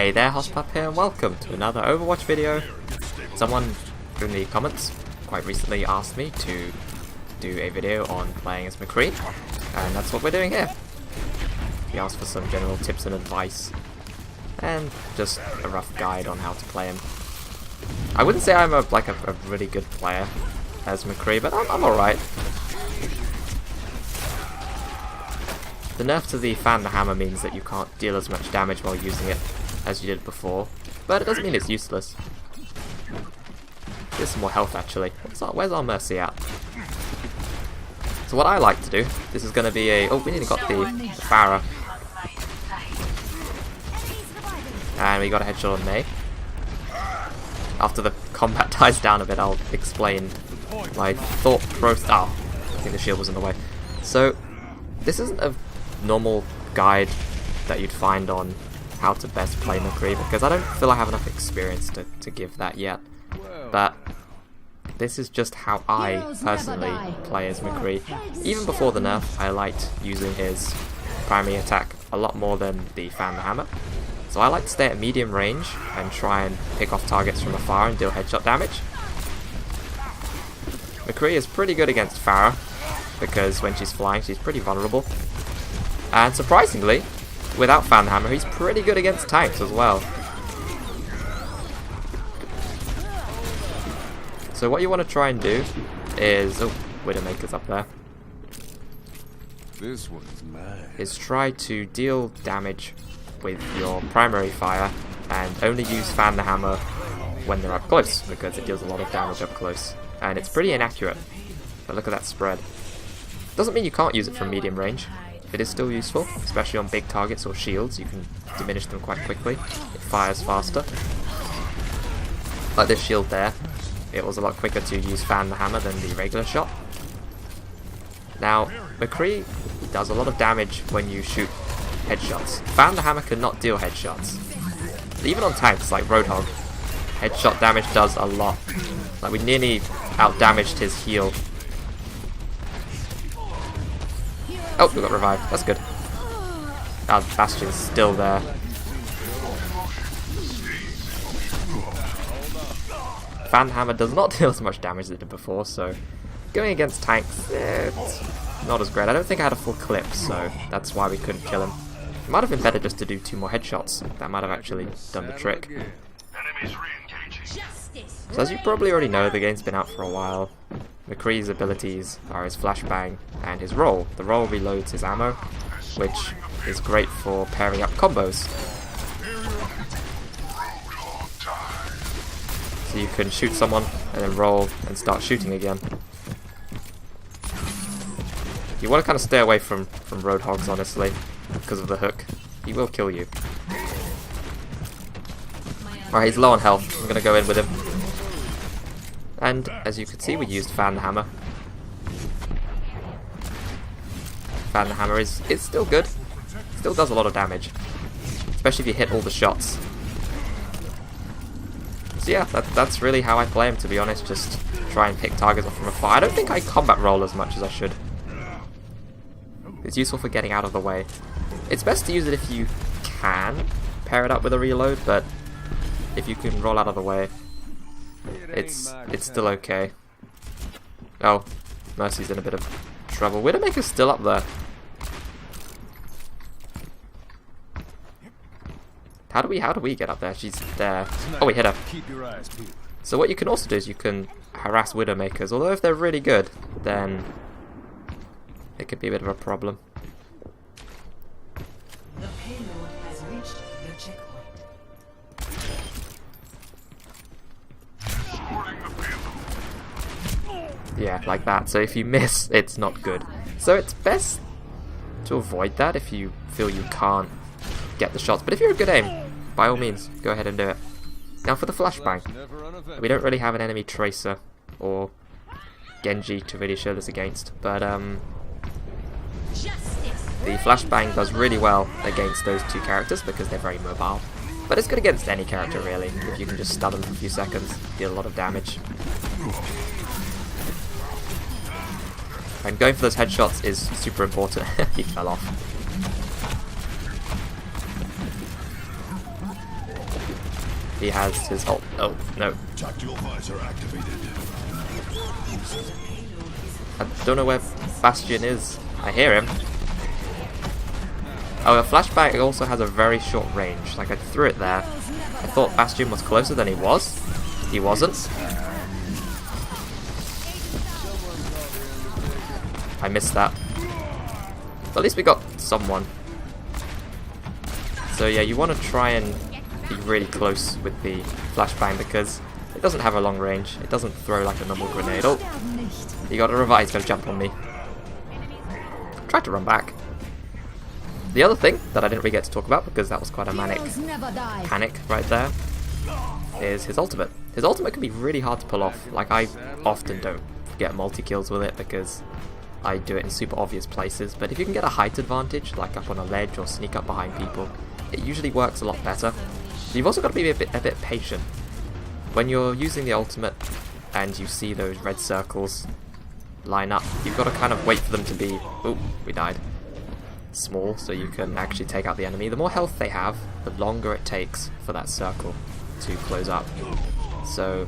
Hey there, Hospup here, and welcome to another Overwatch video. Someone in the comments quite recently asked me to do a video on playing as McCree, and that's what we're doing here. He asked for some general tips and advice, and just a rough guide on how to play him. I wouldn't say I'm a really good player as McCree, but I'm alright. The nerf to the fan the hammer means that you can't deal as much damage while using it as you did before, but it doesn't mean it's useless. Here's some more health actually. Where's our Mercy at? So what I like to do, this is going to be a... Oh, we nearly got the Pharah. And we got a headshot on May. After the combat dies down a bit, I'll explain my thought process. Oh, I think the shield was in the way. So, this isn't a normal guide that you'd find on how to best play McCree, because I don't feel I have enough experience to give that yet. But this is just how I personally play as McCree. Even before the nerf, I liked using his primary attack a lot more than the fan the hammer. So I like to stay at medium range and try and pick off targets from afar and deal headshot damage. McCree is pretty good against Pharah, because when she's flying she's pretty vulnerable. And surprisingly, without fan the hammer, he's pretty good against tanks as well. So what you want to try and do is... Oh, Widowmaker's up there. This one's mine. Is try to deal damage with your primary fire and only use fan the hammer when they're up close, because it deals a lot of damage up close. And it's pretty inaccurate, but look at that spread. Doesn't mean you can't use it from medium range. It is still useful, especially on big targets or shields. You can diminish them quite quickly. It fires faster. Like this shield there, it was a lot quicker to use fan the hammer than the regular shot. Now, McCree does a lot of damage when you shoot headshots. Fan the hammer cannot deal headshots. Even on tanks like Roadhog, headshot damage does a lot. Like, we nearly out-damaged his heal. Oh, we got revived. That's good. Our Bastion's still there. Fan hammer does not deal as much damage as it did before, so going against tanks, it's not as great. I don't think I had a full clip, so that's why we couldn't kill him. It might have been better just to do 2 more headshots. That might have actually done the trick. So as you probably already know, the game's been out for a while. McCree's abilities are his flashbang and his roll. The roll reloads his ammo, which is great for pairing up combos. So you can shoot someone and then roll and start shooting again. You want to kind of stay away from Roadhogs, honestly, because of the hook. He will kill you. Alright, he's low on health. I'm going to go in with him. And as you can see, we used fan the hammer. Fan the hammer is still good. Still does a lot of damage, especially if you hit all the shots. So yeah, that's really how I play him, to be honest. Just try and pick targets off from afar. I don't think I combat roll as much as I should. It's useful for getting out of the way. It's best to use it if you can pair it up with a reload, but if you can roll out of the way, it's still okay. Oh, Mercy's in a bit of trouble. Widowmaker's still up there. How do we get up there? She's there. Oh, we hit her. So what you can also do is you can harass Widowmakers, although if they're really good, then it could be a bit of a problem. The payload has reached the checkpoint. Yeah, like that. So if you miss, it's not good. So it's best to avoid that if you feel you can't get the shots. But if you're a good aim, by all means, go ahead and do it. Now for the flashbang. We don't really have an enemy Tracer or Genji to really show this against, but the flashbang does really well against those 2 characters because they're very mobile. But it's good against any character really, if you can just stun them for a few seconds, deal a lot of damage. And going for those headshots is super important. He fell off. He has his ult. Oh, no. Tactical visor activated. I don't know where Bastion is. I hear him. Oh, a flashback also has a very short range. Like, I threw it there. I thought Bastion was closer than he was. He wasn't. I missed that. But at least we got someone. So yeah, you want to try and be really close with the flashbang because it doesn't have a long range. It doesn't throw like a normal grenade. Oh, he got a revive. He's going to jump on me. Tried to run back. The other thing that I didn't really get to talk about, because that was quite a manic panic right there, is his ultimate. His ultimate can be really hard to pull off. Like, I often don't get multi-kills with it because I do it in super obvious places, but if you can get a height advantage, like up on a ledge or sneak up behind people, it usually works a lot better. You've also got to be a bit patient. When you're using the ultimate and you see those red circles line up, you've got to kind of wait for them to be, oh, we died, small, so you can actually take out the enemy. The more health they have, the longer it takes for that circle to close up. So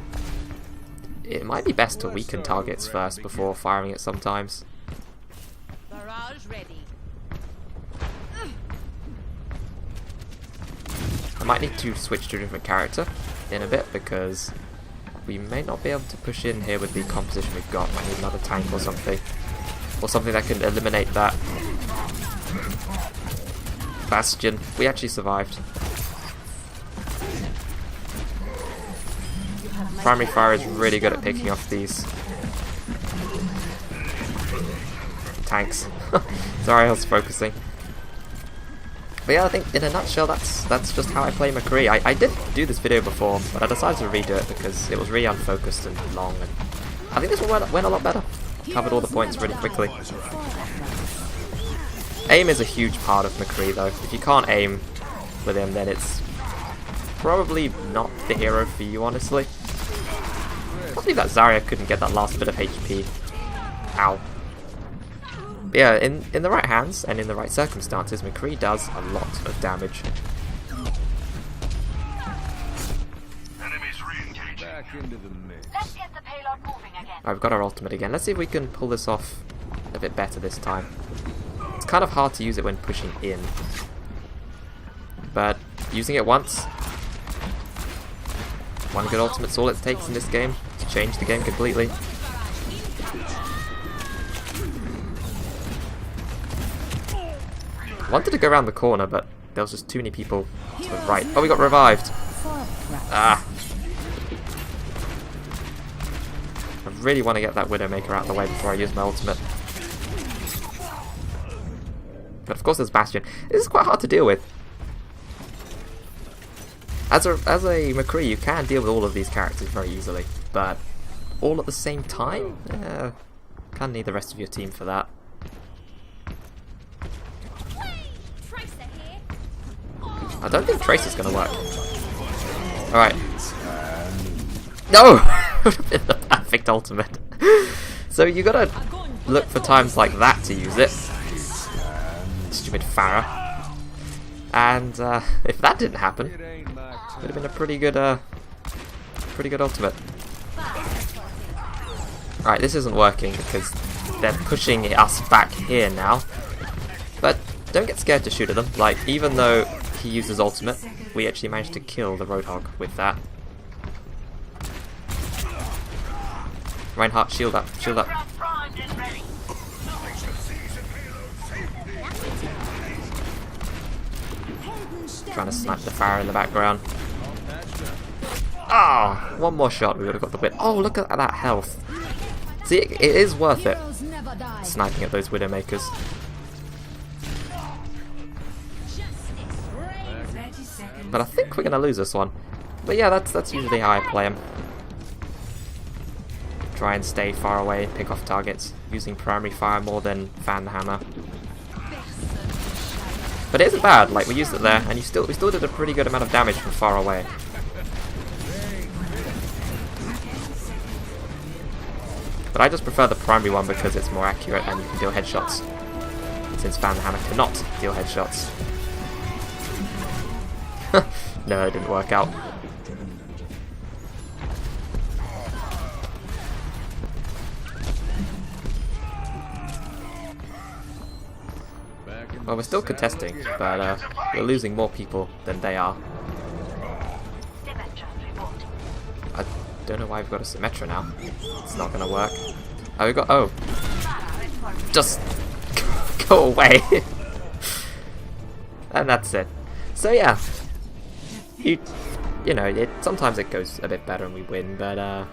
it might be best to weaken targets first before firing it sometimes. Barrage ready. I might need to switch to a different character in a bit because we may not be able to push in here with the composition we've got. Might need another tank or something that can eliminate that Bastion. We actually survived. Primary fire is really good at picking off these tanks. Sorry, I was focusing. But yeah, I think in a nutshell, that's just how I play McCree. I did do this video before, but I decided to redo it because it was really unfocused and long, and I think this one went a lot better. Covered all the points really quickly. Aim is a huge part of McCree though. If you can't aim with him, then it's probably not the hero for you, honestly. I can't believe that Zarya couldn't get that last bit of HP. Ow. But yeah, in the right hands and in the right circumstances, McCree does a lot of damage. Enemies re-engaging. Back into the mix. Let's get the payload moving again. I've got our ultimate again. Let's see if we can pull this off a bit better this time. It's kind of hard to use it when pushing in, but using it once, one good ultimate's all it takes in this game to change the game completely. Wanted to go around the corner, but there was just too many people to the right. Oh, we got revived. Ah. I really want to get that Widowmaker out of the way before I use my ultimate. But of course there's Bastion. This is quite hard to deal with. As a McCree, you can deal with all of these characters very easily, but all at the same time? Kind of need the rest of your team for that. I don't think Trace is going to work. Alright. No! Would have been the perfect ultimate. So you gotta look for times like that to use it. Stupid Farah. And if that didn't happen, it would have been a pretty good ultimate. Right, this isn't working because they're pushing us back here now. But don't get scared to shoot at them. Like, even though he uses ultimate, we actually managed to kill the Roadhog with that. Reinhardt, shield up, shield up. Trying to snipe the Farah in the background. Ah, oh, one more shot, we would have got the win. Oh, look at that health. See, it is worth it sniping at those Widowmakers. But I think we're going to lose this one. But yeah, that's usually how I play him. Try and stay far away, pick off targets, using primary fire more than fan the hammer. But it isn't bad, like we used it there, and we still did a pretty good amount of damage from far away. But I just prefer the primary one because it's more accurate and you can deal headshots. Since fan the hammer cannot deal headshots. No, it didn't work out. Well, we're still contesting, but we're losing more people than they are. Symmetra report. I don't know why we've got a Symmetra now. It's not gonna work. Oh, we got... Oh! Just go away! And that's it. So yeah, you know, sometimes it goes a bit better and we win, but I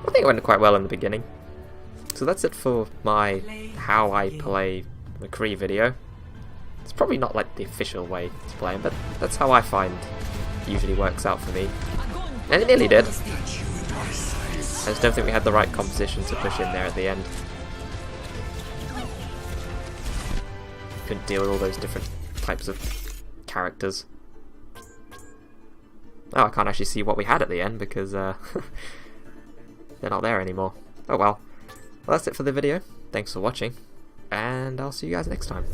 think it went quite well in the beginning. So that's it for my how I play McCree video. It's probably not like the official way to play him, but that's how I find it usually works out for me. And it nearly did. I just don't think we had the right composition to push in there at the end. Couldn't deal with all those different types of characters. Oh, I can't actually see what we had at the end because they're not there anymore. Oh well. Well, that's it for the video. Thanks for watching, and I'll see you guys next time.